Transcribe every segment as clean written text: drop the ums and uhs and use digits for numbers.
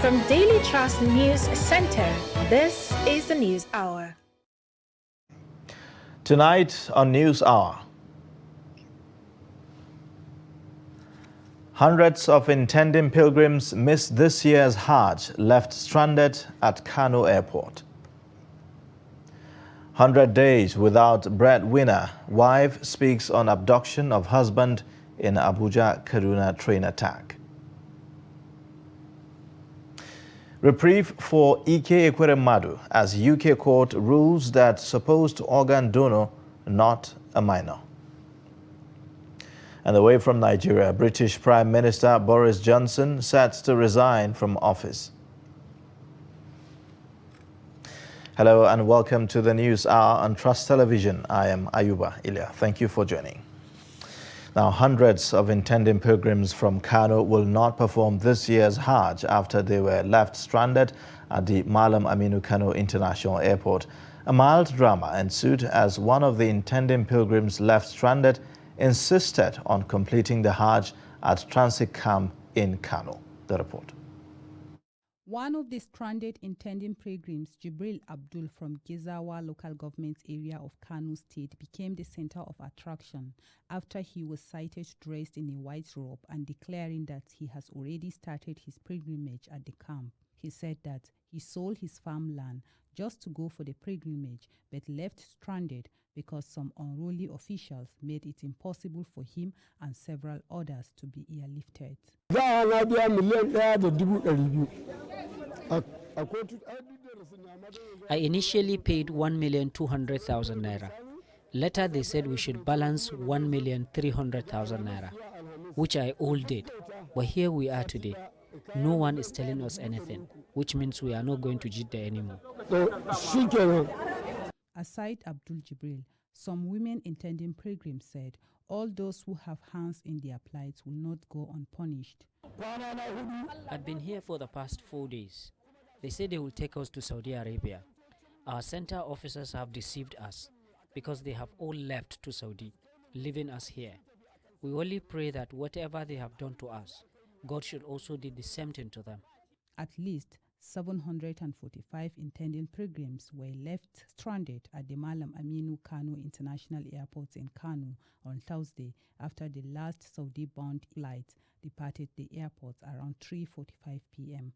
From Daily Trust News Center, this is the News Hour. Tonight on News Hour, hundreds of intending pilgrims missed this year's Hajj, left stranded at Kano Airport. 100 days without breadwinner, wife speaks on abduction of husband in Abuja, Kaduna train attack. Reprieve for Ekweremadu as UK court rules that supposed organ donor not a minor. And away from Nigeria, British Prime Minister Boris Johnson set to resign from office. Hello and welcome to the News Hour on Trust Television. I am Ayuba Ilya. Thank you for joining. Now, hundreds of intending pilgrims from Kano will not perform this year's Hajj after they were left stranded at the Malam Aminu Kano International Airport. A mild drama ensued as one of the intending pilgrims left stranded insisted on completing the Hajj at transit camp in Kano. The report. One of the stranded intending pilgrims, Jibril Abdul from Gezawa local government area of Kano State, became the center of attraction after he was sighted dressed in a white robe and declaring that he has already started his pilgrimage at the camp. He said that he sold his farmland just to go for the pilgrimage but left stranded because some unruly officials made it impossible for him and several others to be airlifted. I initially paid 1,200,000 naira. Later they said we should balance 1,300,000 naira, which I all did. But here we are today. No one is telling us anything, which means we are not going to Jeddah anymore. Aside Abdul Jibril, some women intending pilgrims said all those who have hands in their plight will not go unpunished. I've been here for the past 4 days. They say they will take us to Saudi Arabia. Our center officers have deceived us because they have all left to Saudi, leaving us here. We only pray that whatever they have done to us, God should also do the same thing to them. At least 745 intending pilgrims were left stranded at the Malam Aminu Kano International Airport in Kano on Thursday after the last Saudi-bound flight departed the airport around 3:45 p.m.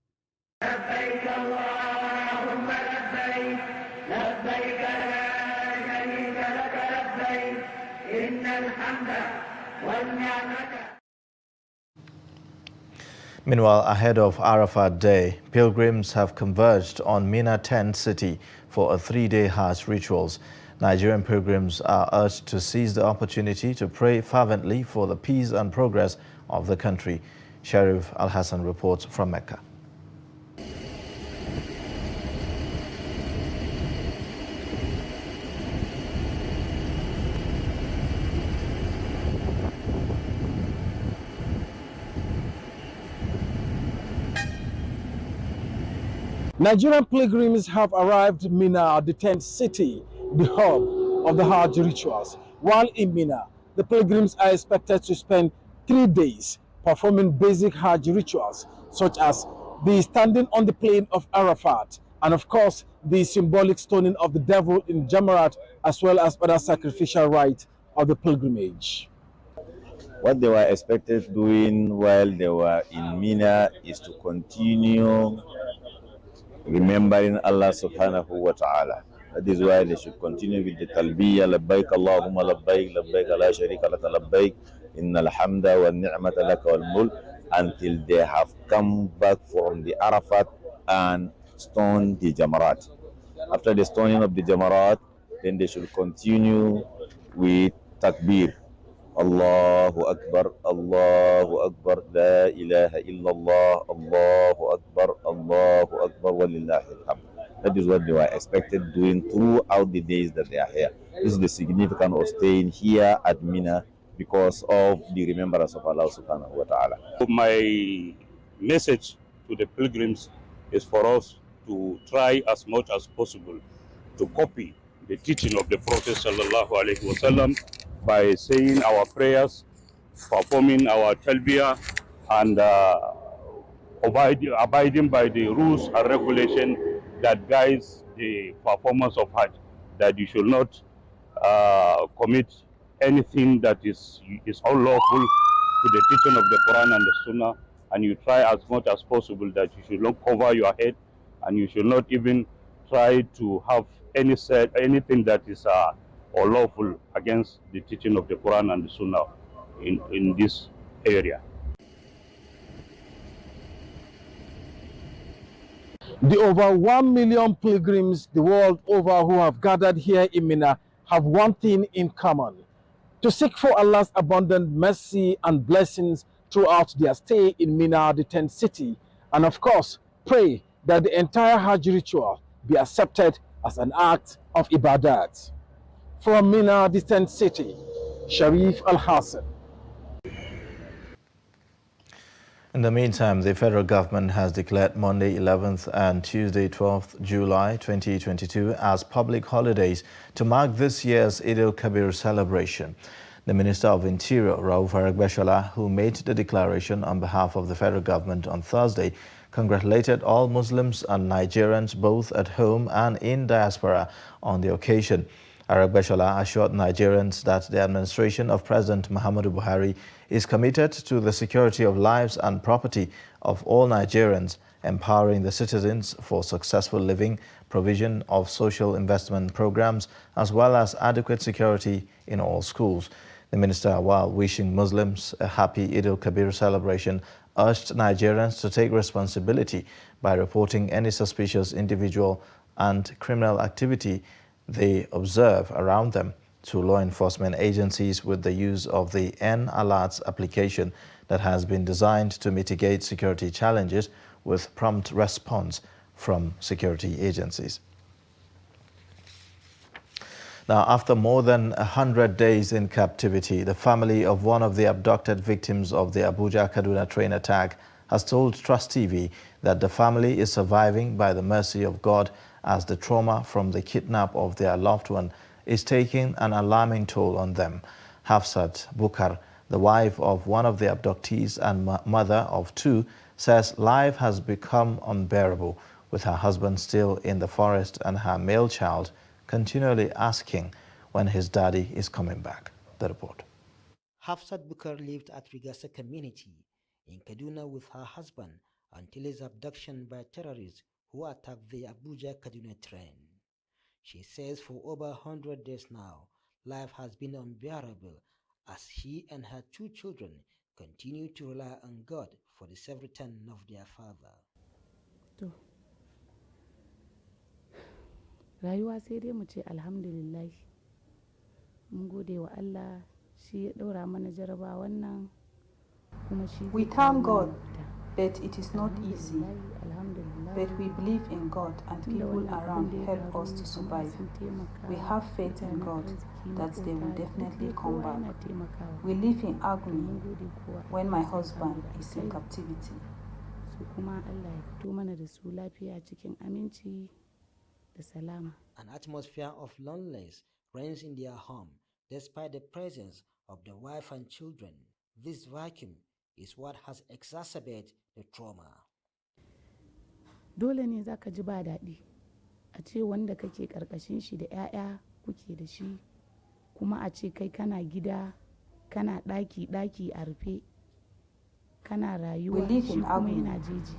Meanwhile, ahead of Arafat Day, pilgrims have converged on Mina tent city for a 3-day Hajj rituals. Nigerian pilgrims are urged to seize the opportunity to pray fervently for the peace and progress of the country. Sheriff Al-Hassan reports from Mecca. Nigerian pilgrims have arrived in Mina, the tent city, the hub of the Hajj rituals. While in Mina, the pilgrims are expected to spend 3 days performing basic Hajj rituals, such as the standing on the plain of Arafat, and of course, the symbolic stoning of the devil in Jamarat, as well as other sacrificial rites of the pilgrimage. What they were expected doing while they were in Mina is to continue remembering Allah subhanahu wa ta'ala. That is why they should continue with the talbiyah, labbaik Allahumma labbaik, labbaik la sharika laka labbaik, innal hamda wa ni'mata laka wal mulk, until they have come back from the Arafat and stone the Jamarat. After the stoning of the Jamarat, then they should continue with takbir. Allahu Akbar, Allahu Akbar, La ilaha illallah, Allahu Akbar, walillahi alhamd. That is what they were expected doing throughout the days that they are here. This is the significance of staying here at Mina because of the remembrance of Allah subhanahu wa ta'ala. My message to the pilgrims is for us to try as much as possible to copy the teaching of the Prophet sallallahu alaihi wasallam by saying our prayers, performing our talbiyah, and abiding by the rules and regulation that guides the performance of Hajj, that you should not commit anything that is unlawful to the teaching of the Quran and the Sunnah, and you try as much as possible that you should not cover your head, and you should not even try to have anything that is unlawful against the teaching of the Quran and the Sunnah in this area. The over 1 million pilgrims the world over who have gathered here in Mina have one thing in common: to seek for Allah's abundant mercy and blessings throughout their stay in Mina, the 10th city, and of course, pray that the entire Hajj ritual be accepted as an act of ibadat. From Mina, the 10th city, Sharif Al-Hassan. In the meantime, the federal government has declared Monday 11th and Tuesday 12th July 2022 as public holidays to mark this year's Eid al-Kabir celebration. The Minister of Interior, Rauf Aregbesola, who made the declaration on behalf of the federal government on Thursday, congratulated all Muslims and Nigerians both at home and in diaspora on the occasion. Aregbesola assured Nigerians that the administration of President Muhammadu Buhari is committed to the security of lives and property of all Nigerians, empowering the citizens for successful living, provision of social investment programs, as well as adequate security in all schools. The minister, while wishing Muslims a happy Eid al-Kabir celebration, urged Nigerians to take responsibility by reporting any suspicious individual and criminal activity they observe around them to law enforcement agencies with the use of the N-Alerts application that has been designed to mitigate security challenges with prompt response from security agencies. Now, after more than 100 days in captivity, the family of one of the abducted victims of the Abuja Kaduna train attack has told Trust TV that the family is surviving by the mercy of God, as the trauma from the kidnap of their loved one is taking an alarming toll on them. Hafsat Bukar, the wife of one of the abductees and mother of two, says life has become unbearable, with her husband still in the forest and her male child continually asking when his daddy is coming back. The report. Hafsat Bukar lived at Rigasa community in Kaduna with her husband until his abduction by terrorists who attacked the Abuja-Kaduna train. She says for over 100 days now, life has been unbearable as she and her two children continue to rely on God for the safe return of their father. Rayuwa sai dai mu ce alhamdulillah. Mun gode wa Allah, shi ya ɗaura mana jaraba wannan kuma shi. We thank God, but it is not easy. But we believe in God and people around help us to survive. We have faith in God that they will definitely come back. We live in agony when my husband is in captivity. Su kuma Allah ya fito mana da su lafiya cikin aminci da salama. An atmosphere of loneliness reigns in their home despite the presence of the wife and children. This vacuum is what has exacerbated the trauma. Dole ne za ka ji ba daɗi a ce wanda kake ƙarƙashin shi da 'ya'ya kuke da shi, kuma a ce kai kana gida kana ɗaki a rufe kana rayuwa shi kuma yana jeji.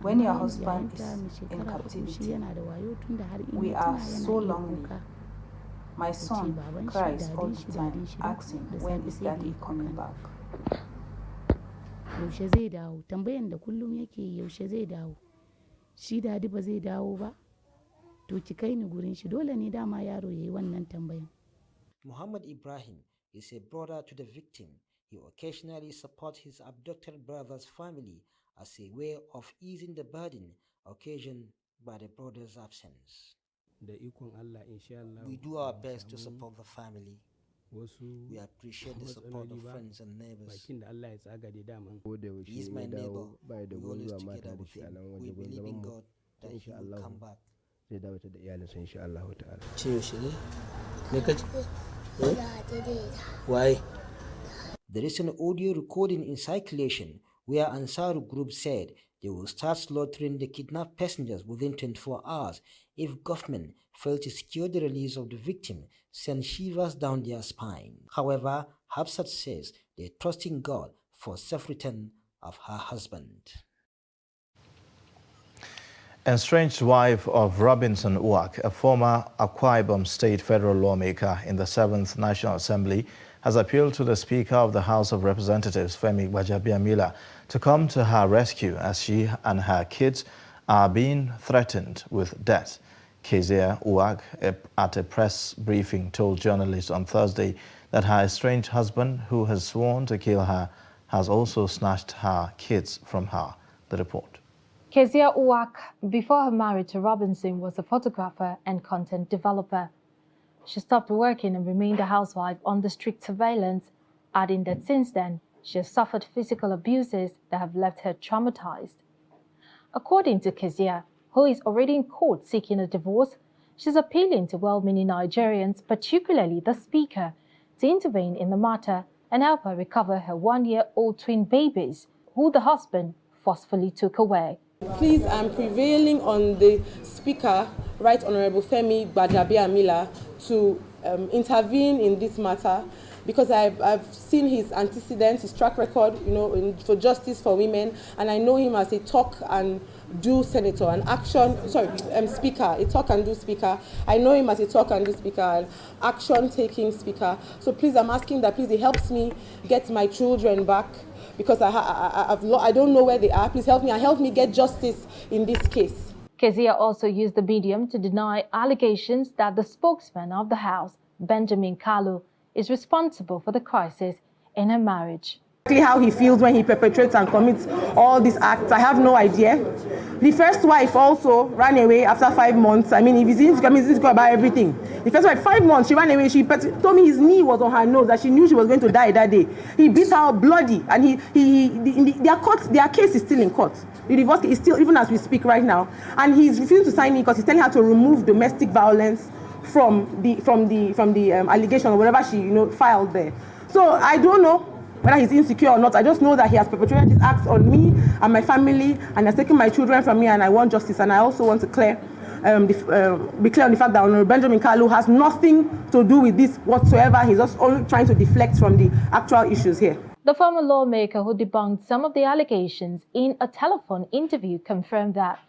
When your husband is in captivity, we are so lonely. My son cries all the time, asking when is daddy coming back. Yaushe zai dawo? Tambayan da kullum yake yaushe zai dawo? Shi dadi ba zai dawo ba? To ki kai ni gurin shi, dole ne dama yaro yayi wannan tambayan. Muhammad Ibrahim is a brother to the victim. He occasionally supports his abducted brother's family as a way of easing the burden occasioned by the brother's absence. We do our best to support the family. We appreciate the support of friends and neighbors. He is my neighbor. We always together with him. We believe in God that he will come back. Why? There is an audio recording in circulation where Ansar Group said they will start slaughtering the kidnapped passengers within 24 hours if government fail to secure the release of the victim, send shivers down their spine. However, Hafsat says they're trusting God for safe return of her husband. Estranged wife of Robinson Uwak, a former Akwa Ibom State federal lawmaker in the 7th National Assembly, has appealed to the Speaker of the House of Representatives, Femi Gbajabiamila, to come to her rescue as she and her kids are being threatened with death. Kezia Uwak, at a press briefing, told journalists on Thursday that her estranged husband, who has sworn to kill her, has also snatched her kids from her. The report. Kezia Uwak, before her marriage to Robinson, was a photographer and content developer. She stopped working and remained a housewife under strict surveillance, adding that since then, she has suffered physical abuses that have left her traumatized. According to Kezia, who is already in court seeking a divorce, she's appealing to well-meaning Nigerians, particularly the Speaker, to intervene in the matter and help her recover her one-year-old twin babies, who the husband forcefully took away. Please, I'm prevailing on the Speaker, Right Honorable Femi Gbajabiamila, to intervene in this matter, because I've seen his antecedents, his track record, for justice for women, and I know him as a talk and do senator, speaker, a talk and do speaker. I know him as a talk and do speaker, and action-taking speaker. So please, I'm asking that please he helps me get my children back, because I don't know where they are. Please help me, and help me get justice in this case. Kezia also used the medium to deny allegations that the spokesman of the House, Benjamin Kalu, is responsible for the crisis in her marriage. How he feels when he perpetrates and commits all these acts, I have no idea. The first wife also ran away after 5 months. I mean, if he's insecure about everything. The first wife, 5 months, she ran away. She told me his knee was on her nose, that she knew she was going to die that day. He beat her bloody, and their case is still in court. The divorce is still, even as we speak right now, and he's refusing to sign it because he's telling her to remove domestic violence from the allegation or whatever she filed there. So I don't know whether he's insecure or not. I just know that he has perpetrated these acts on me and my family, and has taken my children from me, and I want justice. And I also want to be clear on the fact that Honorable Benjamin Kalu has nothing to do with this whatsoever. He's just only trying to deflect from the actual issues here. The former lawmaker, who debunked some of the allegations in a telephone interview, confirmed that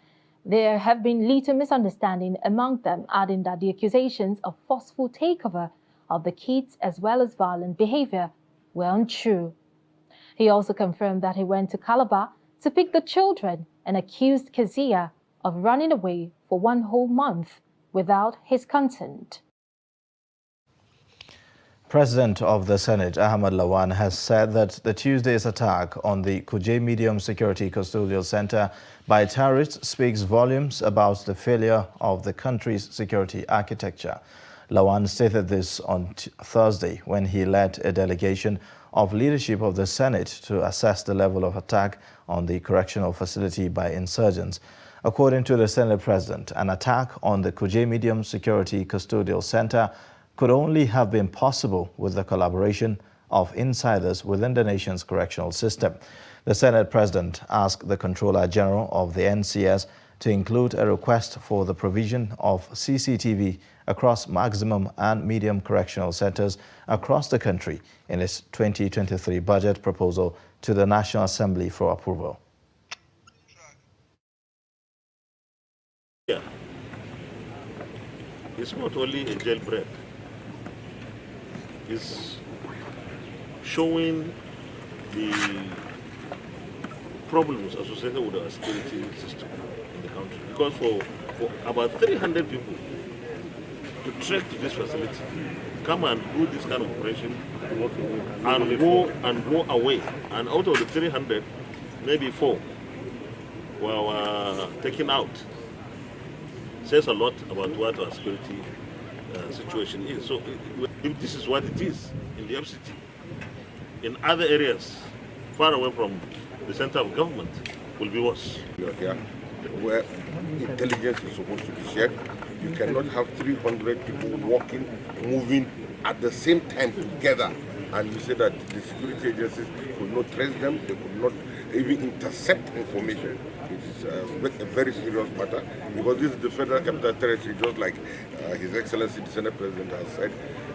there have been little misunderstanding among them, adding that the accusations of forceful takeover of the kids as well as violent behavior were untrue. He also confirmed that he went to Calabar to pick the children and accused Kezia of running away for 1 whole month without his consent. President of the Senate, Ahmad Lawan, has said that the Tuesday's attack on the Kuje Medium Security Custodial Center by terrorists speaks volumes about the failure of the country's security architecture. Lawan stated this on Thursday when he led a delegation of leadership of the Senate to assess the level of attack on the correctional facility by insurgents. According to the Senate President, an attack on the Kuje Medium Security Custodial Center could only have been possible with the collaboration of insiders within the nation's correctional system. The Senate President asked the Controller General of the NCS to include a request for the provision of CCTV across maximum and medium correctional centers across the country in its 2023 budget proposal to the National Assembly for approval. Yeah. It's not only a jailbreak. It's showing the problems associated with our security system in the country. Because for about 300 people to trek to this facility, come and do this kind of operation, and go away. And out of the 300, maybe 4 were taken out. Says a lot about what our security situation is. So if this is what it is in the FCT, in other areas far away from the center of government will be worse. You're here where intelligence is supposed to be shared. You cannot have 300 people walking, moving at the same time together, and you say that the security agencies could not trace them, they could not even intercept information. It's a very serious matter because this is the Federal Capital Territory, just like His Excellency the Senate President has said.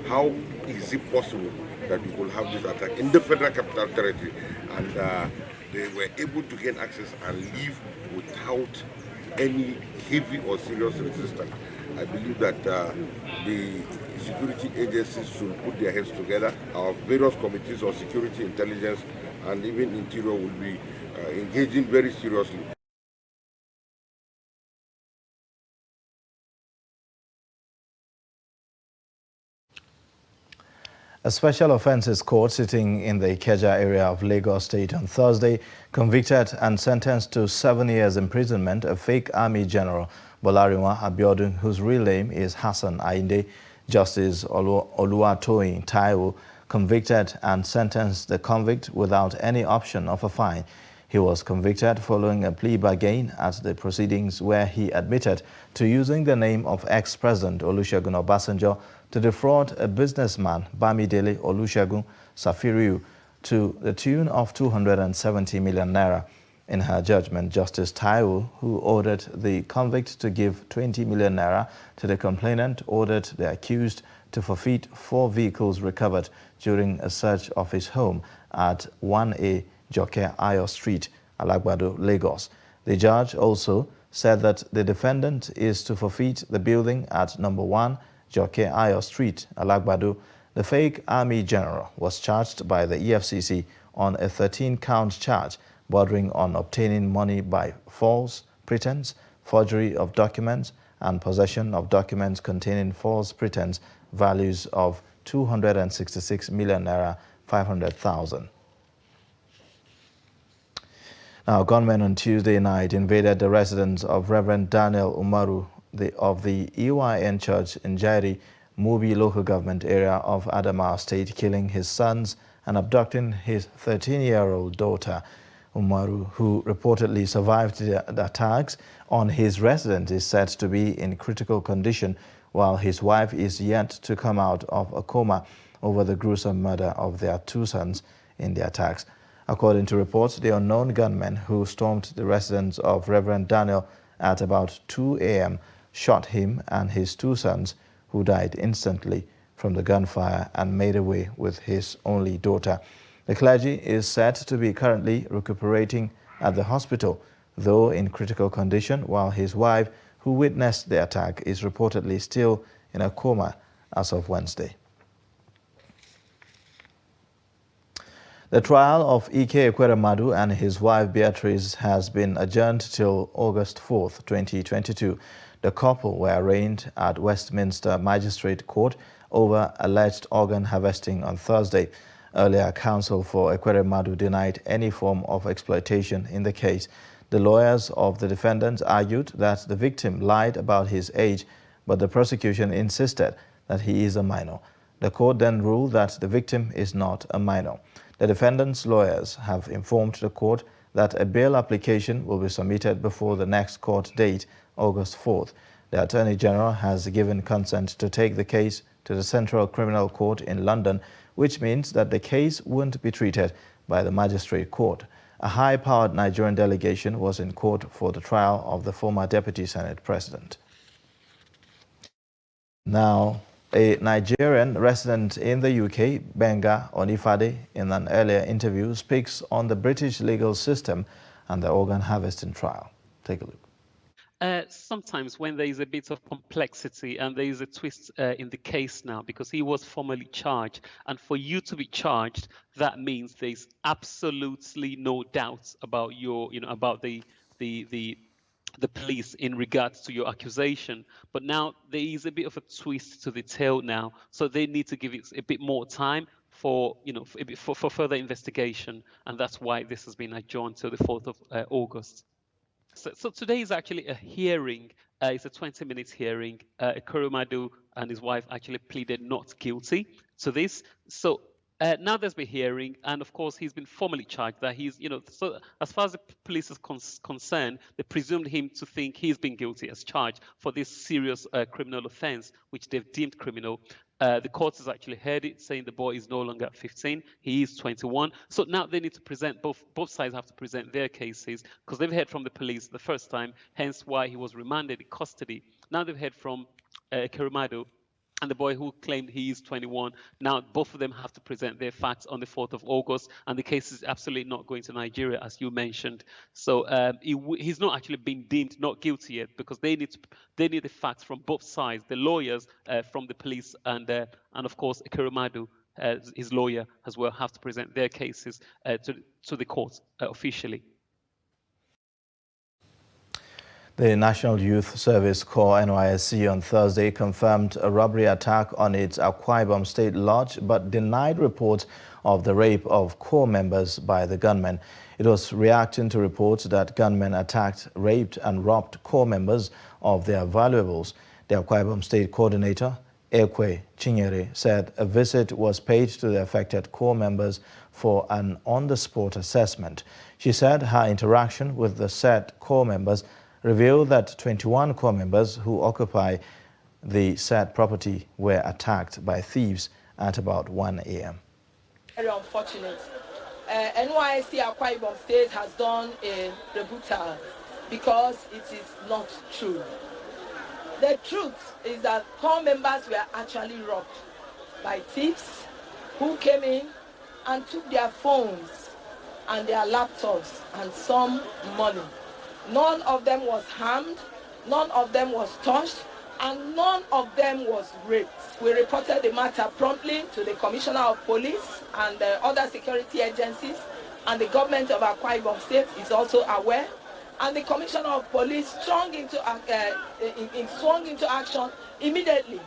How is it possible that we could have this attack in the Federal Capital Territory? And they were able to gain access and leave without any heavy or serious resistance. I believe that the security agencies should put their heads together. Our various committees of security, intelligence, and even interior will be engaging very seriously. A special offences court sitting in the Ikeja area of Lagos State on Thursday convicted and sentenced to 7 years imprisonment a fake army general, Bolariwa Abiodun, whose real name is Hassan Ainde. Justice Oluwatoyin Taiwo convicted and sentenced the convict without any option of a fine. He was convicted following a plea bargain at the proceedings where he admitted to using the name of ex-President Olusegun Obasanjo to defraud a businessman, Bamidele Olusegun Safiriu, to the tune of 270 million naira. In her judgment, Justice Taiwo, who ordered the convict to give 20 million naira to the complainant, ordered the accused to forfeit 4 vehicles recovered during a search of his home at 1A Joke Ayo Street, Alagbado, Lagos. The judge also said that the defendant is to forfeit the building at number 1 Joke Ayo Street, Alagbado. The fake army general was charged by the EFCC on a 13-count charge bordering on obtaining money by false pretense, forgery of documents, and possession of documents containing false pretense values of 266 million naira 500,000. Now, gunmen on Tuesday night invaded the residence of Rev Daniel Umaru of the EYN Church in Jairi, Mubi local government area of Adamawa State, killing his sons and abducting his 13-year-old daughter. Umaru, who reportedly survived the attacks on his residence, is said to be in critical condition, while his wife is yet to come out of a coma over the gruesome murder of their 2 sons in the attacks. According to reports, the unknown gunmen who stormed the residence of Reverend Daniel at about 2 a.m. shot him and his 2 sons, who died instantly from the gunfire, and made away with his only daughter. The clergy is said to be currently recuperating at the hospital, though in critical condition, while his wife, who witnessed the attack, is reportedly still in a coma as of Wednesday. The trial of Ekweremadu and his wife Beatrice has been adjourned till August 4, 2022. The couple were arraigned at Westminster Magistrate Court over alleged organ harvesting on Thursday. Earlier, counsel for Ekweremadu denied any form of exploitation in the case. The lawyers of the defendants argued that the victim lied about his age, but the prosecution insisted that he is a minor. The court then ruled that the victim is not a minor. The defendants' lawyers have informed the court that a bail application will be submitted before the next court date, August 4th. The Attorney General has given consent to take the case to the Central Criminal Court in London, which means that the case won't be treated by the Magistrate Court. A high-powered Nigerian delegation was in court for the trial of the former Deputy Senate President. Now, a Nigerian resident in the UK, Benga Onifade, in an earlier interview, speaks on the British legal system and the organ harvesting trial. Take a look. Sometimes when there is a bit of complexity and there is a twist in the case now, because he was formally charged, and for you to be charged, that means there's absolutely no doubt about your, about the police in regards to your accusation. But now there is a bit of a twist to the tale now, so they need to give it a bit more time for for further investigation, and that's why this has been adjourned till the 4th of August. So today is actually a hearing. It's a 20-minute hearing. Ekweremadu and his wife actually pleaded not guilty to this. So Now there's been hearing, and of course he's been formally charged that he's, so as far as the police is concerned, they presumed him to think he's been guilty as charged for this serious criminal offense, which they've deemed criminal. The court has actually heard it, saying the boy is no longer 15, he is 21. So now they need to present, both sides have to present their cases, because they've heard from the police the first time, hence why he was remanded in custody. Now they've heard from Ekweremadu and the boy who claimed he is 21. Now both of them have to present their facts on the 4th of August, and the case is absolutely not going to Nigeria, as you mentioned. So he's not actually been deemed not guilty yet, because they need the facts from both sides, the lawyers from the police, and of course Ekweremadu, his lawyer as well, have to present their cases to the court officially. The National Youth Service Corps NYSC on Thursday confirmed a robbery attack on its Akwa Ibom State Lodge, but denied reports of the rape of Corps members by the gunmen. It was reacting to reports that gunmen attacked, raped and robbed Corps members of their valuables. The Akwa Ibom State Coordinator, Ekweremadu, said a visit was paid to the affected Corps members for an on-the-spot assessment. She said her interaction with the said Corps members revealed that 21 Corps members who occupy the said property were attacked by thieves at about 1 a.m. Very unfortunate. NYSC Akwa Ibom State has done a rebuttal because it is not true. The truth is that Corps members were actually robbed by thieves who came in and took their phones and their laptops and some money. None of them was harmed, none of them was touched, and none of them was raped. We reported the matter promptly to the Commissioner of Police and other security agencies, and the government of Akwa Ibom State is also aware. And the Commissioner of Police swung into action immediately.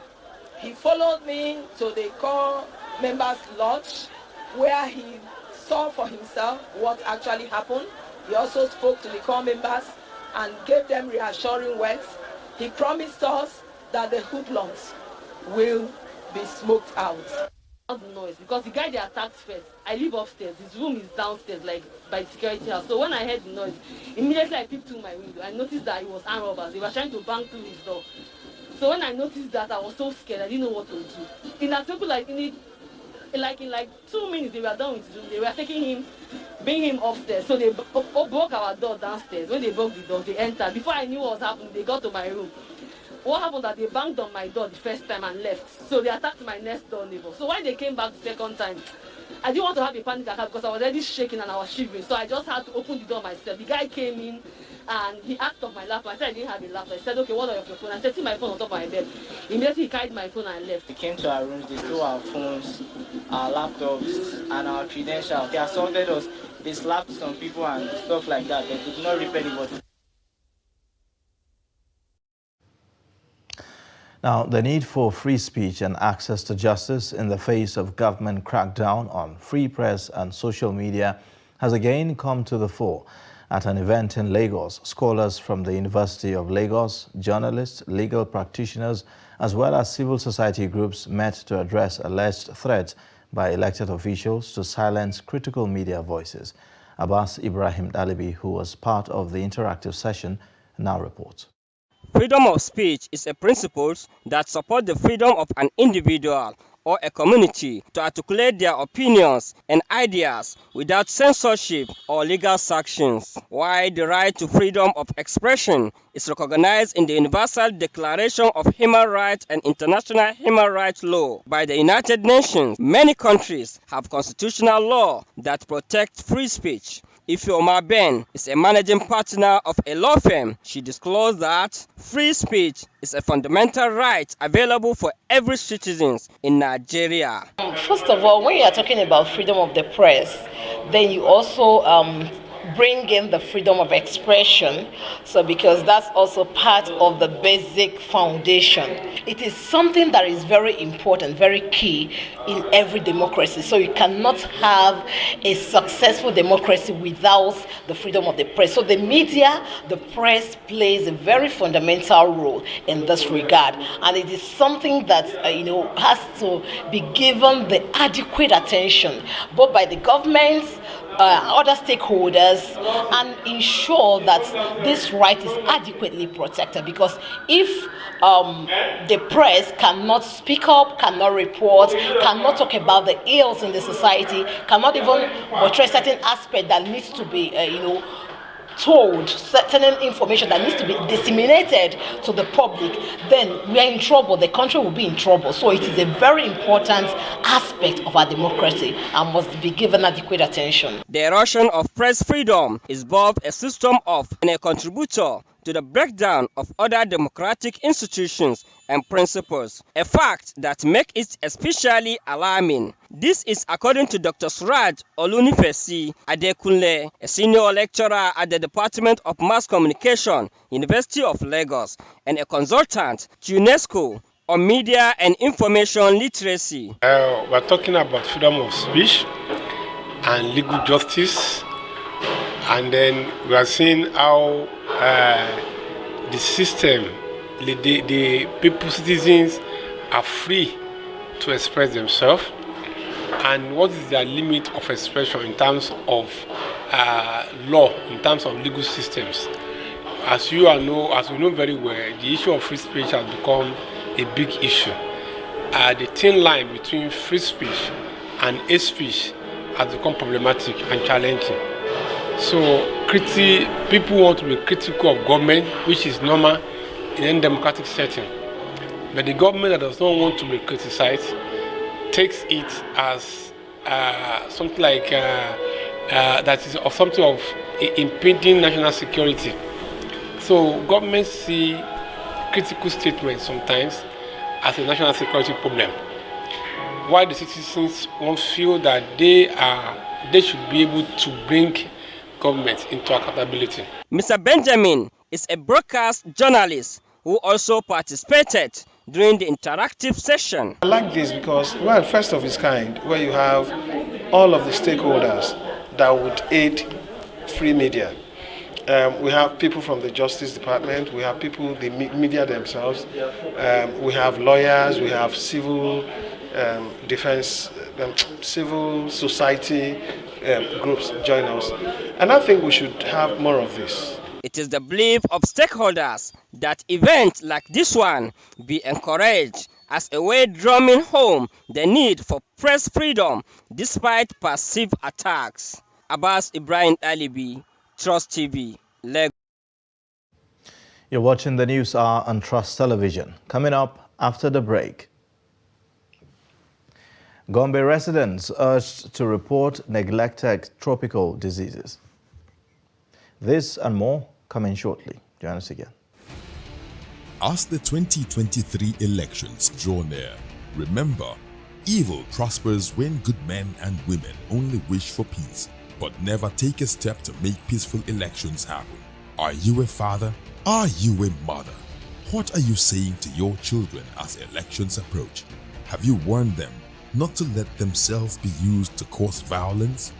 He followed me to the Corps members' lodge, where he saw for himself what actually happened. He also spoke to the Corps members and gave them reassuring words. He promised us that the hoodlums will be smoked out. Noise because the guy they attacked first, I live upstairs, his room is downstairs, like by the security house. So when I heard the noise, immediately I peeped through my window. I noticed that it was armed robbers. They were trying to bang through his door. So when I noticed that, I was so scared. I didn't know what to do. In a simple, in like 2 minutes, they were done with his room. They were taking him, bringing him upstairs. So they broke our door downstairs. When they broke the door, they entered. Before I knew what was happening, they got to my room. What happened that they banged on my door the first time and left. So they attacked my next door neighbor. So when they came back the second time, I didn't want to have a panic attack because I was already shaking and I was shivering. So I just had to open the door myself. The guy came in and he asked of my laptop. I said I didn't have a laptop. He said, okay, what are your phone? I said, see my phone on top of my bed. Immediately he carried my phone and left. They came to our rooms, they stole our phones, our laptops, and our credentials. They assaulted us. They slapped some people and stuff like that. They did not rape anybody. Now, the need for free speech and access to justice in the face of government crackdown on free press and social media has again come to the fore. At an event in Lagos, scholars from the University of Lagos, journalists, legal practitioners, as well as civil society groups met to address alleged threats by elected officials to silence critical media voices. Abbas Ibrahim Dalibi, who was part of the interactive session, now reports. Freedom of speech is a principle that supports the freedom of an individual or a community to articulate their opinions and ideas without censorship or legal sanctions, while the right to freedom of expression is recognized in the Universal Declaration of Human Rights and International Human Rights Law by the United Nations. Many countries have constitutional law that protect free speech. Ifeoma Ben is a managing partner of a law firm. She disclosed that free speech is a fundamental right available for every citizen in Nigeria. First of all, when you are talking about freedom of the press, then you also bring in the freedom of expression. So because that's also part of the basic foundation. It is something that is very important, very key in every democracy. So you cannot have a successful democracy without the freedom of the press. So the media, the press plays a very fundamental role in this regard. And it is something that has to be given the adequate attention, both by the governments, other stakeholders, and ensure that this right is adequately protected. Because if the press cannot speak up, cannot report, cannot talk about the ills in the society, cannot even portray certain aspect that needs to be told, certain information that needs to be disseminated to the public, then we are in trouble. The country will be in trouble. So it is a very important aspect of our democracy and must be given adequate attention. The erosion of press freedom is both a system of and a contributor to the breakdown of other democratic institutions and principles, a fact that makes it especially alarming. This is according to Dr. Suraj Olunifesi Adekunle, a senior lecturer at the Department of Mass Communication, University of Lagos, and a consultant to UNESCO on media and information literacy. We're talking about freedom of speech and legal justice, and then we are seeing how the system, the people, citizens are free to express themselves, and what is their limit of expression in terms of law, in terms of legal systems. As we know very well, the issue of free speech has become a big issue. The thin line between free speech and hate speech has become problematic and challenging. So people want to be critical of government, which is normal in any democratic setting. But the government that does not want to be criticized takes it as something like that is of something of impeding national security. So governments see critical statements sometimes as a national security problem, while the citizens won't feel that they should be able to bring government into accountability. Mr. Benjamin is a broadcast journalist who also participated during the interactive session. I like this because, well, first of its kind, where you have all of the stakeholders that would aid free media. We have people from the Justice Department, we have people, the media themselves, we have lawyers, we have civil defense, civil society groups join us. And I think we should have more of this. It is the belief of stakeholders that events like this one be encouraged as a way drumming home the need for press freedom despite perceived attacks. Abbas Ibrahim Alibi, Trust TV, Lagos. You're watching the News Hour on Trust Television. Coming up after the break. Gombe residents urged to report neglected tropical diseases. This and more coming shortly. Join us again. As the 2023 elections draw near, remember, evil prospers when good men and women only wish for peace, but never take a step to make peaceful elections happen. Are you a father? Are you a mother? What are you saying to your children as elections approach? Have you warned them not to let themselves be used to cause violence?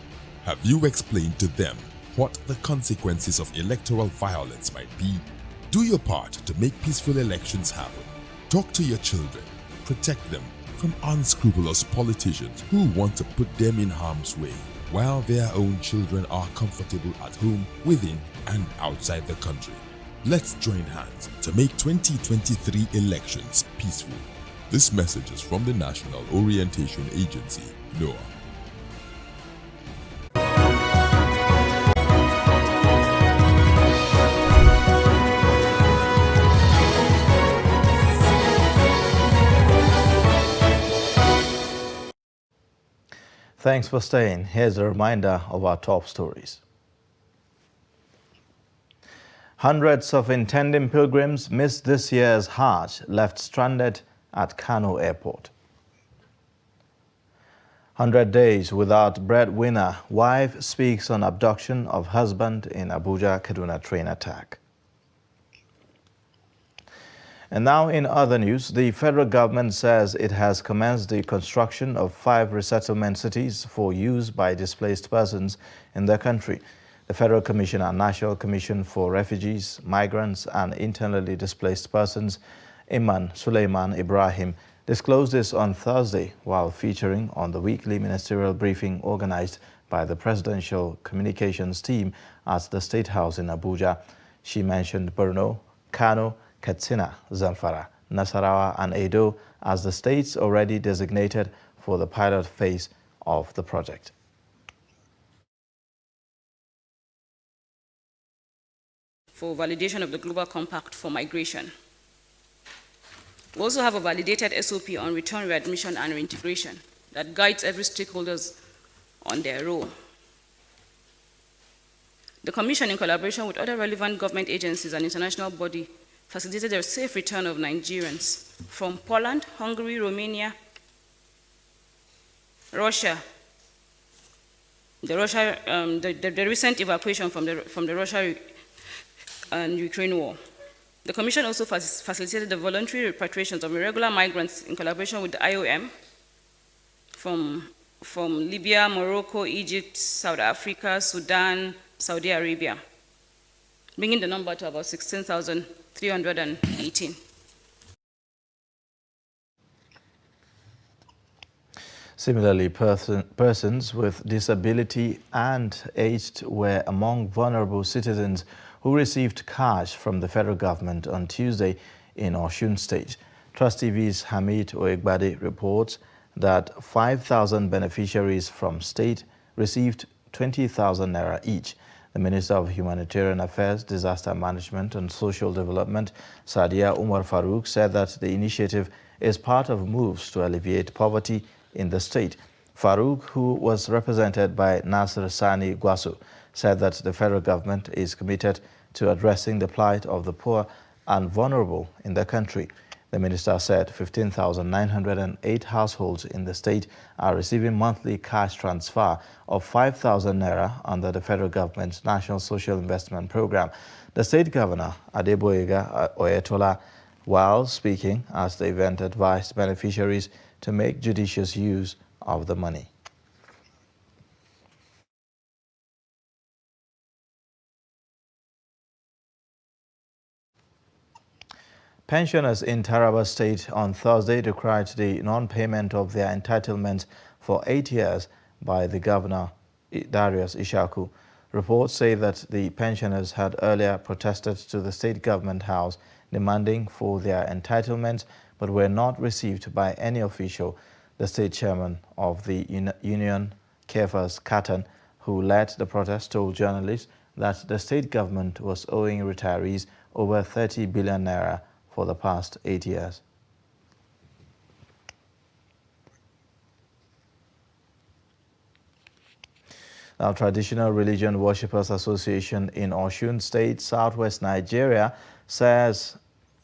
Have you explained to them what the consequences of electoral violence might be? Do your part to make peaceful elections happen. Talk to your children. Protect them from unscrupulous politicians who want to put them in harm's way, while their own children are comfortable at home, within and outside the country. Let's join hands to make 2023 elections peaceful. This message is from the National Orientation Agency, NOAA. Thanks for staying. Here's a reminder of our top stories. Hundreds of intending pilgrims missed this year's Hajj, left stranded at Kano Airport. 100 days without breadwinner. Wife speaks on abduction of husband in Abuja, Kaduna train attack. And now in other news, the federal government says it has commenced the construction of 5 resettlement cities for use by displaced persons in the country. The Federal Commissioner, National Commission for Refugees, Migrants and Internally Displaced Persons, Iman Suleiman Ibrahim, disclosed this on Thursday while featuring on the weekly ministerial briefing organized by the Presidential Communications team at the State House in Abuja. She mentioned Borno, Kano, Katsina, Zamfara, Nasarawa and Edo as the states already designated for the pilot phase of the project. For validation of the Global Compact for Migration. We also have a validated SOP on return, readmission and reintegration that guides every stakeholders on their role. The Commission, in collaboration with other relevant government agencies and international bodies, facilitated a safe return of Nigerians from Poland, Hungary, Romania, Russia. The recent evacuation from the Russia and Ukraine war. The Commission also facilitated the voluntary repatriations of irregular migrants in collaboration with the IOM from Libya, Morocco, Egypt, South Africa, Sudan, Saudi Arabia, bringing the number to about 16,318. Similarly, persons with disability and aged were among vulnerable citizens who received cash from the federal government on Tuesday in Osun State. Trust TV's Hamid Oegbade reports that 5,000 beneficiaries from state received 20,000 naira each. The Minister of Humanitarian Affairs, Disaster Management and Social Development, Sadiya Umar Farouk, said that the initiative is part of moves to alleviate poverty in the state. Farouk, who was represented by Nasir Sani Gwasu, said that the federal government is committed to addressing the plight of the poor and vulnerable in the country. The minister said 15,908 households in the state are receiving monthly cash transfer of 5,000 naira under the federal government's National Social Investment Program. The state governor, Adeboyega Oyetola, while speaking at the event, advised beneficiaries to make judicious use of the money. Pensioners in Taraba State on Thursday decried the non-payment of their entitlements for 8 years by the governor, Darius Ishaku. Reports say that the pensioners had earlier protested to the state government house demanding for their entitlements but were not received by any official. The state chairman of the union, Kefas Katan, who led the protest, told journalists that the state government was owing retirees over 30 billion naira for the past 8 years. Now, Traditional Religion Worshippers Association in Osun State, southwest Nigeria, says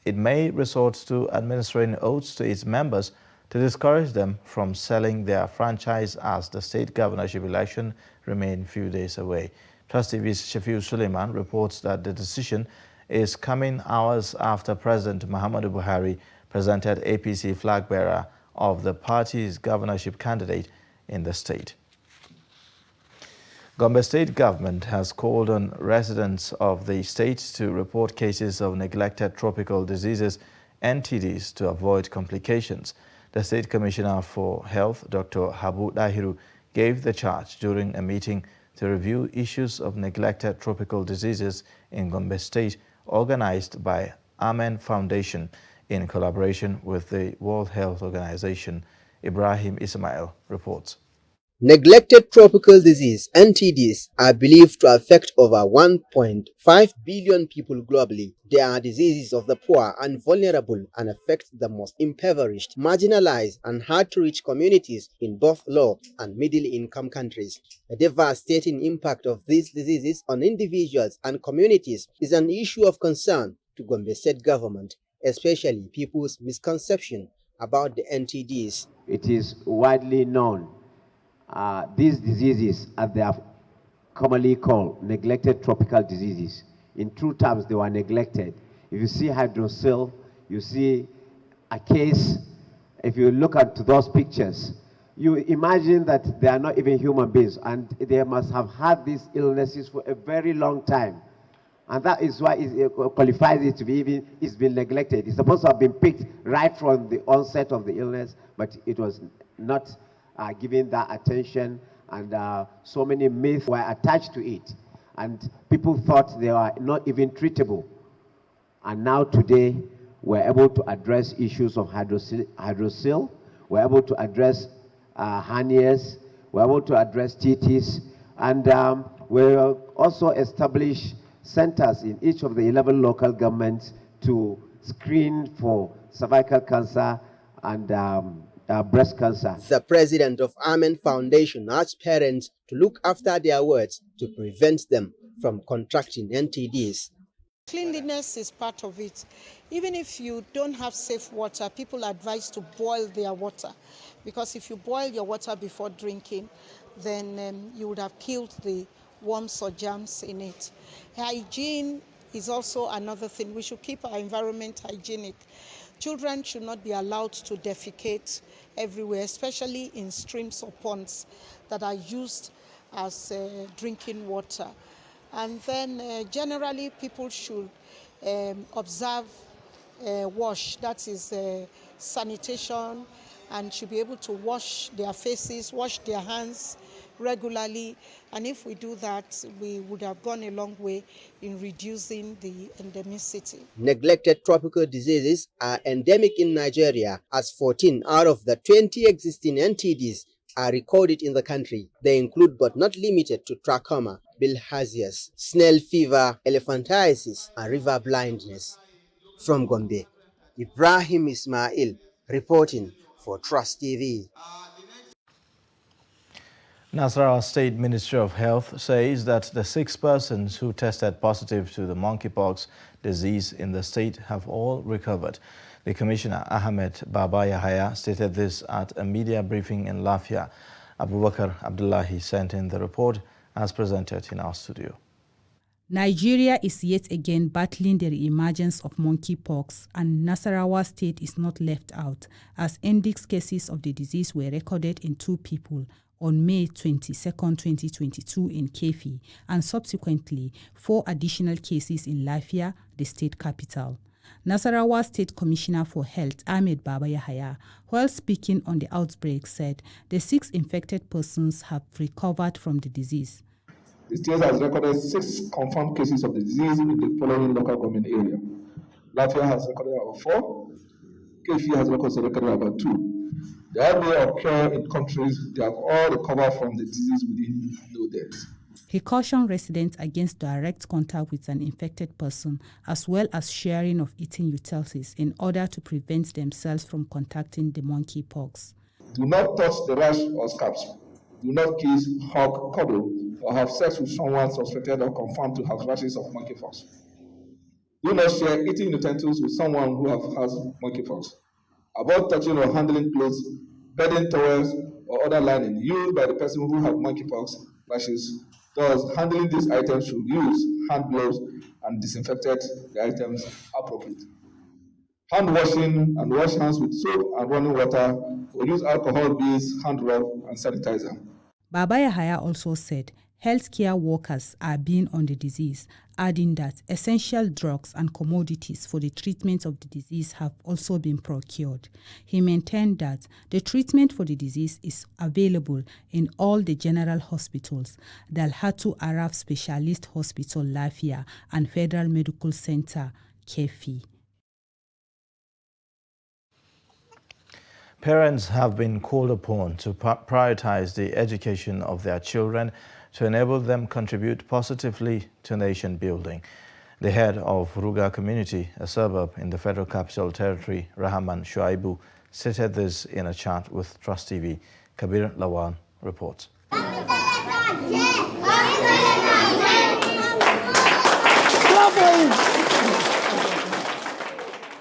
it may resort to administering oaths to its members to discourage them from selling their franchise as the state governorship election remain few days away. Trust TV's Shafiu Suleiman reports that the decision is coming hours after President Muhammadu Buhari presented APC flag bearer of the party's governorship candidate in the state. Gombe State government has called on residents of the state to report cases of neglected tropical diseases, NTDs, to avoid complications. The State Commissioner for Health, Dr. Habu Dahiru, gave the charge during a meeting to review issues of neglected tropical diseases in Gombe State, organized by Amen Foundation in collaboration with the World Health Organization. Ibrahim Ismail reports. Neglected tropical disease (NTDs) are believed to affect over 1.5 billion people globally. They are diseases of the poor and vulnerable and affect the most impoverished, marginalized, and hard-to-reach communities in both low and middle-income countries. The devastating impact of these diseases on individuals and communities is an issue of concern to Gombe State government, especially people's misconception about the NTDs. It is widely known these diseases, as they are commonly called, neglected tropical diseases. In true terms, they were neglected. If you see hydrocele, you see a case. If you look at those pictures, you imagine that they are not even human beings, and they must have had these illnesses for a very long time. And that is why it qualifies it to be it's been neglected. It's supposed to have been picked right from the onset of the illness, but it was not given that attention, and so many myths were attached to it. And people thought they were not even treatable. And now today, we're able to address issues of hydrocele, we're able to address hernias, we're able to address TTs, and we'll also establish centers in each of the 11 local governments to screen for cervical cancer and breast cancer. The president of Amen Foundation urged parents to look after their words to prevent them from contracting NTDs. Cleanliness is part of it. Even if you don't have safe water, people are advised to boil their water, because if you boil your water before drinking, then you would have killed the worms or germs in it. Hygiene is also another thing. We should keep our environment hygienic. Children should not be allowed to defecate everywhere, especially in streams or ponds that are used as drinking water. And then generally people should observe wash, that is sanitation, and should be able to wash their faces, wash their hands regularly. And if we do that, we would have gone a long way in reducing the endemicity. Neglected tropical diseases are endemic in Nigeria, as 14 out of the 20 existing NTDs are recorded in the country. They include, but not limited to, trachoma, bilharzia, snail fever, elephantiasis, and river blindness. From Gombe, Ibrahim Ismail reporting for Trust TV. Nasarawa State Ministry of Health says that the 6 persons who tested positive to the monkeypox disease in the state have all recovered. The Commissioner, Ahmed Baba Yahaya, stated this at a media briefing in Lafia. Abubakar Abdullahi sent in the report as presented in our studio. Nigeria is yet again battling the re-emergence of monkeypox, and Nasarawa State is not left out, as index cases of the disease were recorded in 2 people on May 22, 2022 in Kefi, and subsequently 4 additional cases in Lafia, the state capital. Nasarawa State Commissioner for Health, Ahmed Baba Yahaya, while speaking on the outbreak, said the 6 infected persons have recovered from the disease. The state has recorded 6 confirmed cases of the disease in the following local government area. Lafia has recorded about 4. Kefi has recorded about 2. The area occur in countries that have all recovered from the disease within no deaths. He cautioned residents against direct contact with an infected person, as well as sharing of eating utensils, in order to prevent themselves from contacting the monkeypox. Do not touch the rash or scabs. Do not kiss, hug, cuddle, or have sex with someone suspected or confirmed to have rashes of monkeypox. Do not share eating utensils with someone who has monkeypox. Avoid touching or handling clothes, bedding, towels, or other lining used by the person who has monkeypox rashes. Thus, handling these items should use hand gloves and disinfected the items appropriately. Hand washing and wash hands with soap and running water, or use alcohol-based hand rub and sanitizer. Baba Yahaya also said healthcare workers are being on the disease, adding that essential drugs and commodities for the treatment of the disease have also been procured. He maintained that the treatment for the disease is available in all the general hospitals, Dalhatu Arab Specialist Hospital Lafia and Federal Medical Center Kefi. Parents have been called upon to prioritize the education of their children to enable them contribute positively to nation building. The head of Ruga community, a suburb in the Federal Capital Territory, Rahman Shuaibu, stated this in a chat with Trust TV. Kabir Lawan reports.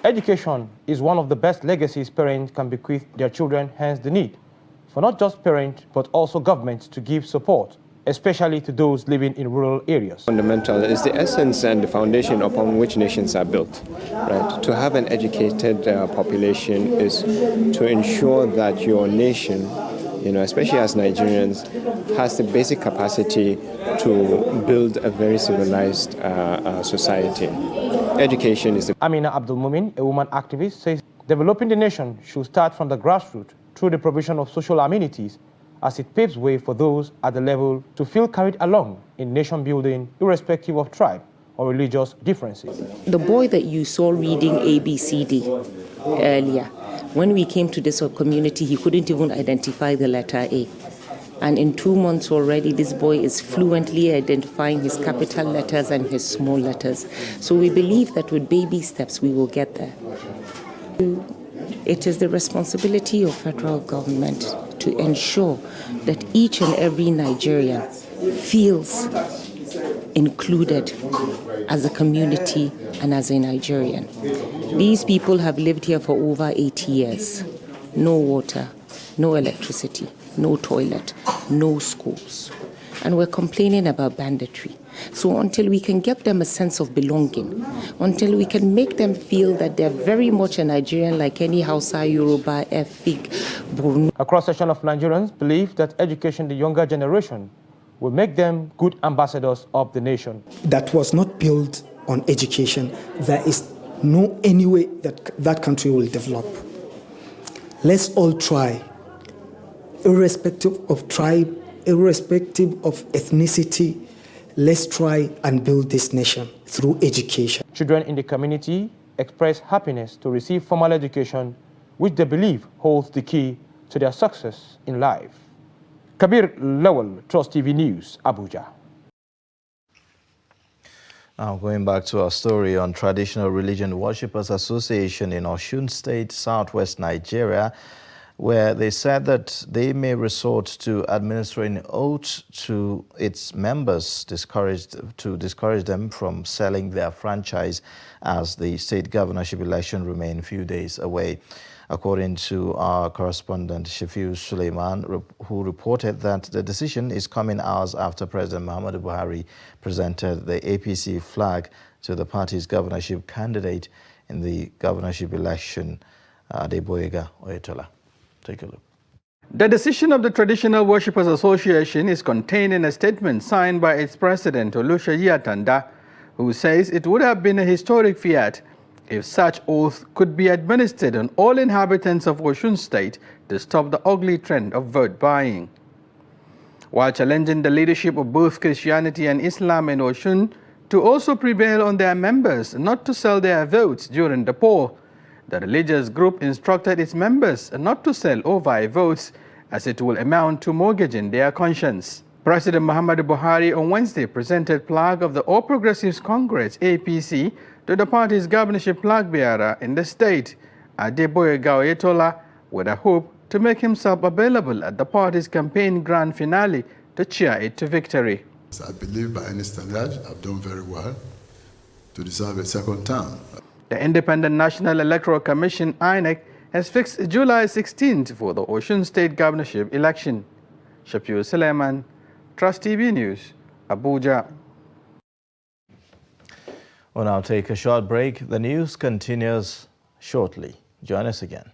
Education is one of the best legacies parents can bequeath their children, hence the need for not just parents but also government to give support, especially to those living in rural areas. Fundamental is the essence and the foundation upon which nations are built. Right? To have an educated population is to ensure that your nation, especially as Nigerians, has the basic capacity to build a very civilized society. Education is the... Mina Abdul-Mumin, a woman activist, says developing the nation should start from the grassroots through the provision of social amenities, as it paves way for those at the level to feel carried along in nation building, irrespective of tribe or religious differences. The boy that you saw reading ABCD earlier, when we came to this community, he couldn't even identify the letter A. And in 2 months already, this boy is fluently identifying his capital letters and his small letters. So we believe that with baby steps, we will get there. It is the responsibility of federal government to ensure that each and every Nigerian feels included as a community and as a Nigerian. These people have lived here for over 80 years. No water, no electricity, no toilet, no schools. And we're complaining about banditry. So until we can give them a sense of belonging, until we can make them feel that they're very much a Nigerian like any Hausa, Yoruba, Efik, Borno. A cross-section of Nigerians believe that education the younger generation will make them good ambassadors of the nation. That was not built on education. There is no any way that that country will develop. Let's all try, irrespective of tribe, irrespective of ethnicity, let's try and build this nation through education. Children in the community express happiness to receive formal education, which they believe holds the key to their success in life. Kabir Lawal, Trust TV News, Abuja. Now going back to our story on Traditional Religion Worshippers Association in Osun State, southwest Nigeria, where they said that they may resort to administering oaths to its members to discourage them from selling their franchise as the state governorship election remain a few days away. According to our correspondent Shafiu Suleiman, who reported that the decision is coming hours after President Muhammadu Buhari presented the APC flag to the party's governorship candidate in the governorship election, Adeboyega Oyetola. Take a look. The decision of the Traditional Worshippers Association is contained in a statement signed by its president, Oluseyi Atanda, who says it would have been a historic fiat if such oath could be administered on all inhabitants of Osun State to stop the ugly trend of vote buying. While challenging the leadership of both Christianity and Islam in Osun to also prevail on their members not to sell their votes during the poll, the religious group instructed its members not to sell or buy votes, as it will amount to mortgaging their conscience. President Muhammadu Buhari on Wednesday presented flag of the All Progressives Congress (APC) to the party's governorship flag bearer in the state, Adeboyega Oyetola, with a hope to make himself available at the party's campaign grand finale to cheer it to victory. I believe by any standard I've done very well to deserve a second term. The Independent National Electoral Commission (INEC) has fixed July 16th for the Osun State governorship election. Shafiu Suleiman, Trust TV News, Abuja. We'll now take a short break. The news continues shortly. Join us again.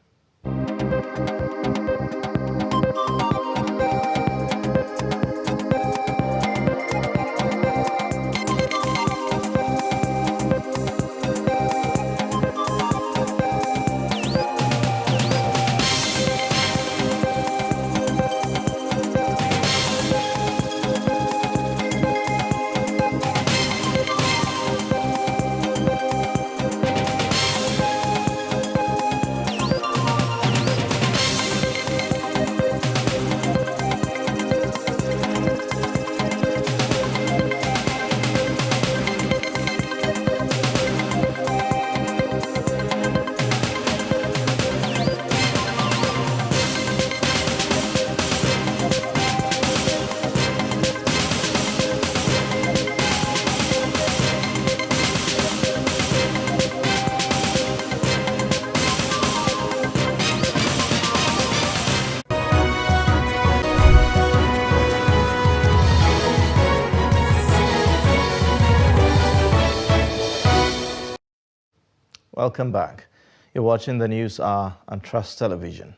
Welcome back. You're watching the News Hour on Trust Television.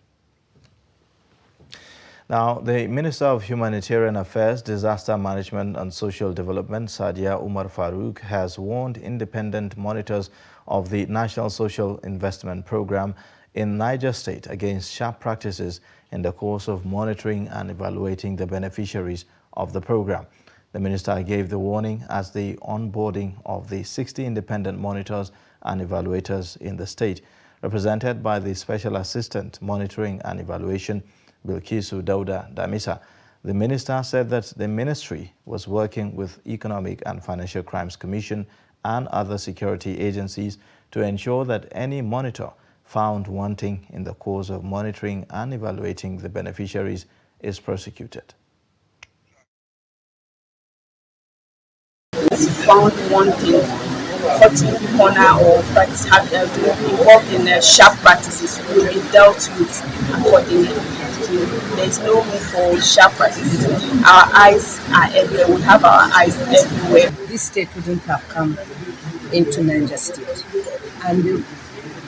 Now, the Minister of Humanitarian Affairs, Disaster Management and Social Development, Sadia Umar Farouk, has warned independent monitors of the National Social Investment Program in Niger State against sharp practices in the course of monitoring and evaluating the beneficiaries of the program. The minister gave the warning as the onboarding of the 60 independent monitors and evaluators in the state, represented by the Special Assistant Monitoring and Evaluation, Bilkisu Dauda Damisa. The minister said that the ministry was working with Economic and Financial Crimes Commission and other security agencies to ensure that any monitor found wanting in the course of monitoring and evaluating the beneficiaries is prosecuted. Found wanting, cutting corner or involved in sharp practices will be dealt with accordingly. There is no room for sharp practices. Our eyes are everywhere. We have our eyes everywhere. This state wouldn't have come into Niger State. And the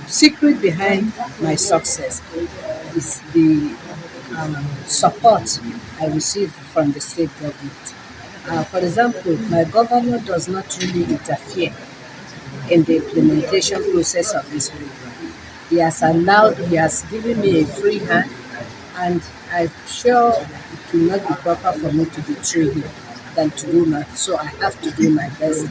secret behind my success is the support I receive from the state government. For example, my governor does not really interfere in the implementation process of this program. He has given me a free hand, and I'm sure it will not be proper for me to betray him than to do that. So I have to do my best.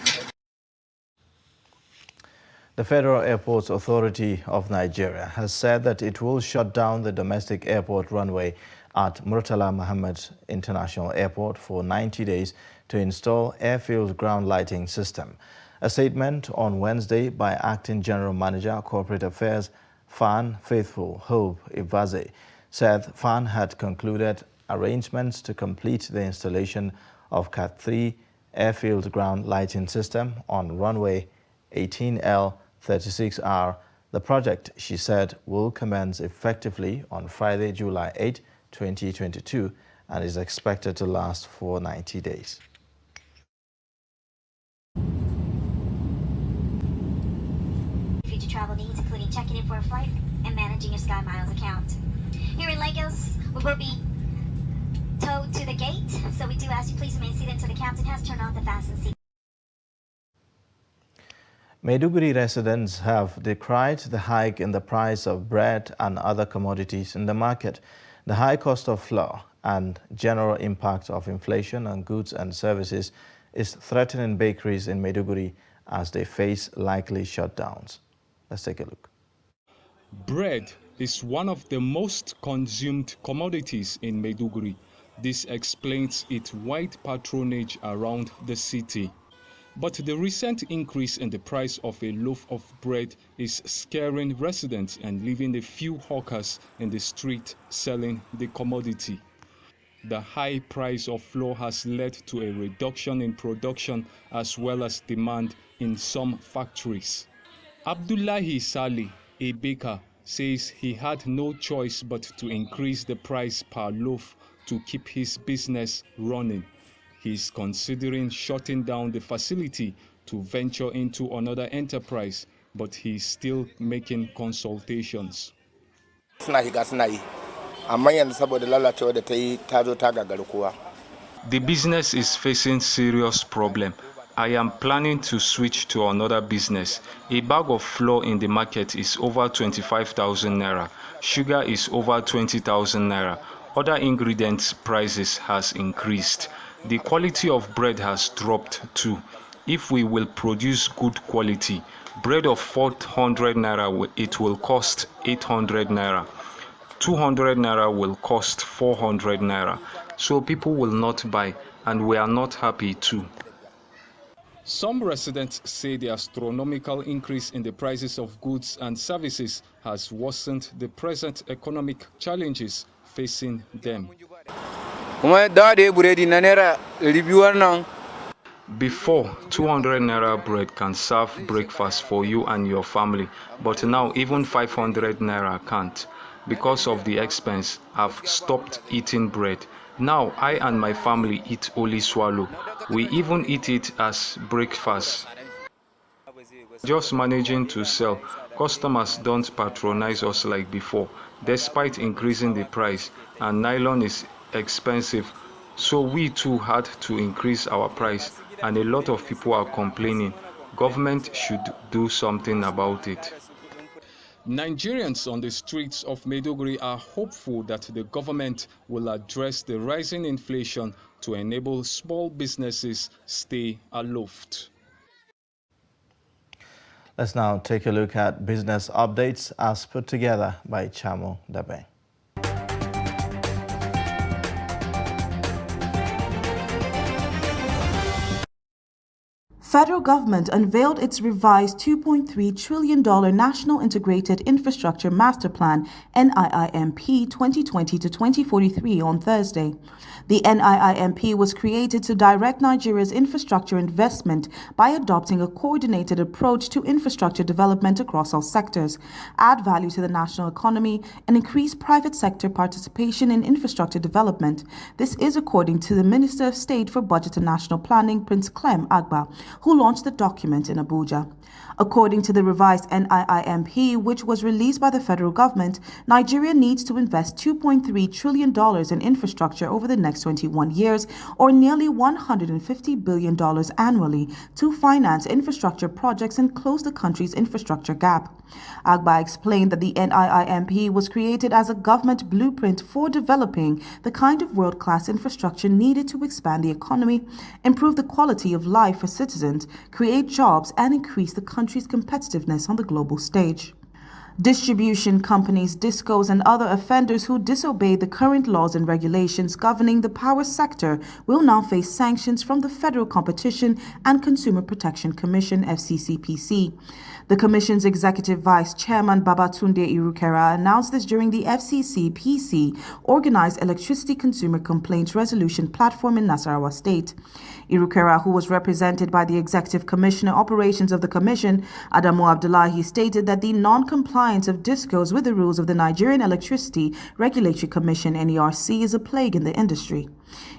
The Federal Airports Authority of Nigeria has said that it will shut down the domestic airport runway at Murtala Muhammad International Airport for 90 days to install airfield ground lighting system. A statement on Wednesday by Acting General Manager, Corporate Affairs, FAN Faithful Hope Ivaze, said FAN had concluded arrangements to complete the installation of Cat 3 airfield ground lighting system on runway 18L36R. The project, she said, will commence effectively on Friday, July 8, 2022, and is expected to last for 90 days. Future travel needs, including checking in for a flight and managing your Sky Miles account. Here in Lagos, we will be towed to the gate, so we do ask you please remain seated until the captain has turned on the fasten seat. Maiduguri residents have decried the hike in the price of bread and other commodities in the market. The high cost of flour and general impact of inflation on goods and services is threatening bakeries in Maiduguri as they face likely shutdowns. Let's take a look. Bread is one of the most consumed commodities in Maiduguri. This explains its wide patronage around the city. But the recent increase in the price of a loaf of bread is scaring residents and leaving a few hawkers in the street selling the commodity. The high price of flour has led to a reduction in production as well as demand in some factories. Abdullahi Saleh, a baker, says he had no choice but to increase the price per loaf to keep his business running. He's considering shutting down the facility to venture into another enterprise, but he's still making consultations. The business is facing serious problem. I am planning to switch to another business. A bag of flour in the market is over 25,000 naira. Sugar is over 20,000 naira. Other ingredients prices has increased. The quality of bread has dropped too. If we will produce good quality, bread of 400 naira, it will cost 800 naira. 200 naira will cost 400 naira. So people will not buy, and we are not happy too. Some residents say the astronomical increase in the prices of goods and services has worsened the present economic challenges facing them. Before, 200 naira bread can serve breakfast for you and your family, but now even 500 naira can't. Because of the expense, I've stopped eating bread. Now I and my family eat only swallow. We even eat it as breakfast. Just managing to sell, Customers don't patronize us like before, despite increasing the price, and nylon is expensive. So we too had to increase our price, and a lot of people are complaining. Government should do something about it. Nigerians on the streets of Maiduguri are hopeful that the government will address the rising inflation to enable small businesses stay aloft. Let's now take a look at business updates as put together by Chamo Dabe. Federal government unveiled its revised $2.3 trillion National Integrated Infrastructure Master Plan NIIMP 2020 to 2043 on Thursday. The NIIMP was created to direct Nigeria's infrastructure investment by adopting a coordinated approach to infrastructure development across all sectors, add value to the national economy, and increase private sector participation in infrastructure development. This is according to the Minister of State for Budget and National Planning, Prince Clem Agba, who launched the document in Abuja. According to the revised NIIMP, which was released by the federal government, Nigeria needs to invest $2.3 trillion in infrastructure over the next 21 years, or nearly $150 billion annually, to finance infrastructure projects and close the country's infrastructure gap. Agba explained that the NIIMP was created as a government blueprint for developing the kind of world-class infrastructure needed to expand the economy, improve the quality of life for citizens, create jobs, and increase the country's competitiveness on the global stage. Distribution companies, discos, and other offenders who disobey the current laws and regulations governing the power sector will now face sanctions from the Federal Competition and Consumer Protection Commission, FCCPC. The Commission's Executive Vice Chairman Babatunde Irukera announced this during the FCCPC Organized Electricity Consumer Complaints Resolution Platform in Nasarawa State. Irukera, who was represented by the Executive Commissioner Operations of the Commission, Adamu Abdullahi, stated that the non-compliance of discos with the rules of the Nigerian Electricity Regulatory Commission, NYSC, is a plague in the industry.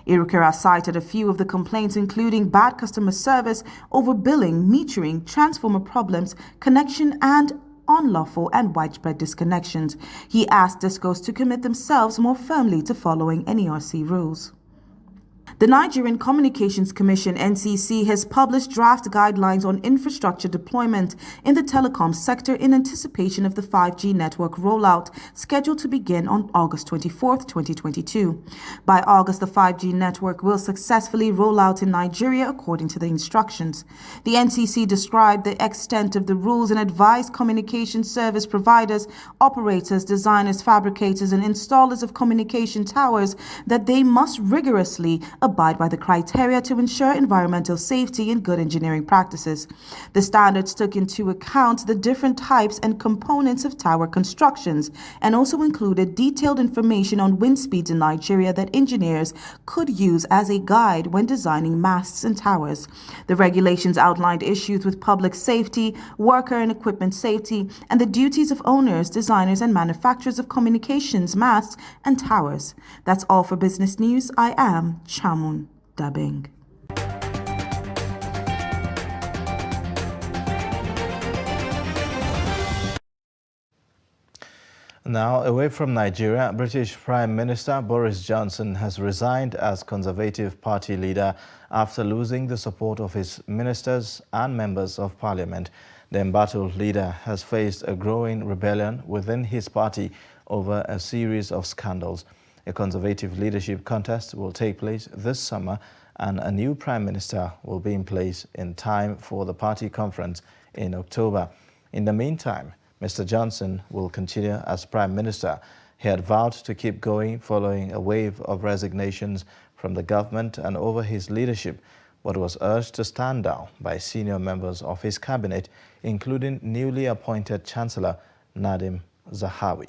Irukera cited a few of the complaints, including bad customer service, overbilling, metering, transformer problems, connection, and unlawful and widespread disconnections. He asked discos to commit themselves more firmly to following NERC rules. The Nigerian Communications Commission, NCC, has published draft guidelines on infrastructure deployment in the telecom sector in anticipation of the 5G network rollout, scheduled to begin on August 24, 2022. By August, the 5G network will successfully roll out in Nigeria according to the instructions. The NCC described the extent of the rules and advised communication service providers, operators, designers, fabricators, and installers of communication towers that they must rigorously abide by the criteria to ensure environmental safety and good engineering practices. The standards took into account the different types and components of tower constructions and also included detailed information on wind speeds in Nigeria that engineers could use as a guide when designing masts and towers. The regulations outlined issues with public safety, worker and equipment safety, and the duties of owners, designers, and manufacturers of communications masts and towers. That's all for business news. I am Chamo Dabeng. Now, away from Nigeria, British Prime Minister Boris Johnson has resigned as Conservative Party leader after losing the support of his ministers and members of parliament. The embattled leader has faced a growing rebellion within his party over a series of scandals. A Conservative leadership contest will take place this summer, and a new Prime Minister will be in place in time for the party conference in October. In the meantime, Mr. Johnson will continue as Prime Minister. He had vowed to keep going following a wave of resignations from the government and over his leadership, but was urged to stand down by senior members of his cabinet, including newly appointed Chancellor Nadhim Zahawi.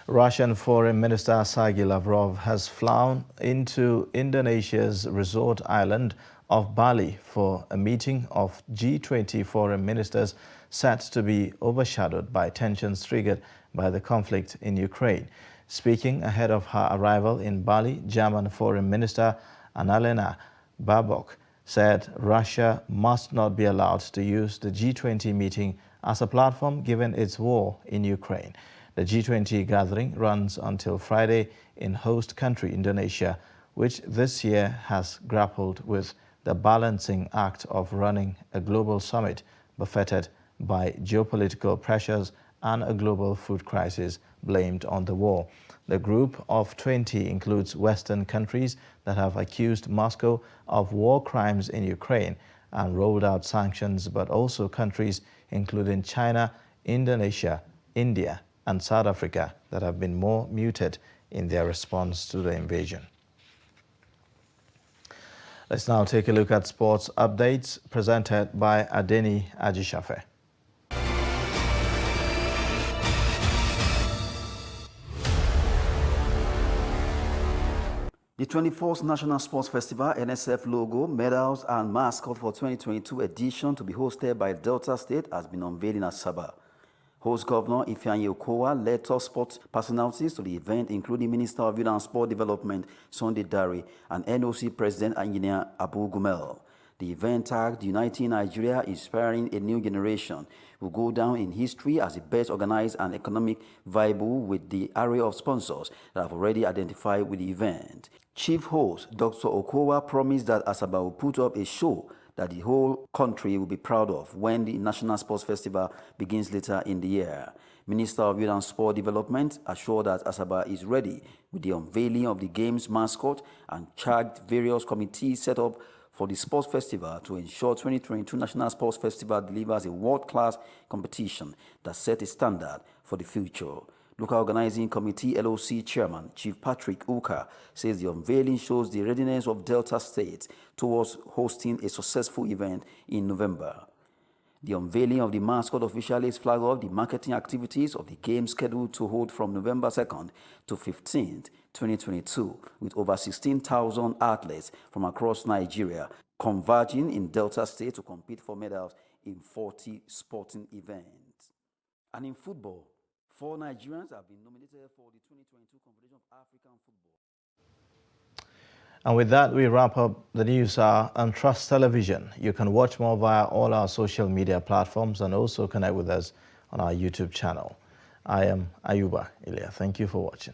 Russian Foreign Minister Sergei Lavrov has flown into Indonesia's resort island of Bali for a meeting of G20 foreign ministers set to be overshadowed by tensions triggered by the conflict in Ukraine. Speaking ahead of her arrival in Bali, German Foreign Minister Annalena Baerbock said Russia must not be allowed to use the G20 meeting as a platform given its war in Ukraine. The G20 gathering runs until Friday in host country Indonesia, which this year has grappled with the balancing act of running a global summit buffeted by geopolitical pressures and a global food crisis blamed on the war. The group of 20 includes Western countries that have accused Moscow of war crimes in Ukraine and rolled out sanctions, but also countries including China, Indonesia, India, and South Africa that have been more muted in their response to the invasion. Let's now take a look at sports updates presented by Adeni Ajishafe. The 24th National Sports Festival, NSF logo, medals and mascot for 2022 edition to be hosted by Delta State has been unveiled in Asaba. Host Governor Ifeanyi Okowa led top sports personalities to the event, including Minister of Youth and Sport Development Sunday Dare and NOC President Engineer Abu Gumel. The event tagged Uniting Nigeria, Inspiring a New Generation, will go down in history as the best organized and economic viable with the array of sponsors that have already identified with the event. Chief host Dr. Okowa promised that Asaba will put up a show that the whole country will be proud of when the National Sports Festival begins later in the year. Minister of Youth and Sport Development assured that Asaba is ready with the unveiling of the game's mascot and charged various committees set up for the sports festival to ensure 2022 National Sports Festival delivers a world-class competition that sets a standard for the future. Local Organizing Committee LOC Chairman Chief Patrick Uka says the unveiling shows the readiness of Delta State towards hosting a successful event in November. The unveiling of the mascot officially flags off the marketing activities of the game scheduled to hold from November 2nd to 15th, 2022, with over 16,000 athletes from across Nigeria converging in Delta State to compete for medals in 40 sporting events. And in football, 4 Nigerians have been nominated for the 2022 Confederation of African Football. And with that, we wrap up the news hour on Trust Television. You can watch more via all our social media platforms and also connect with us on our YouTube channel. I am Ayuba Ilya. Thank you for watching.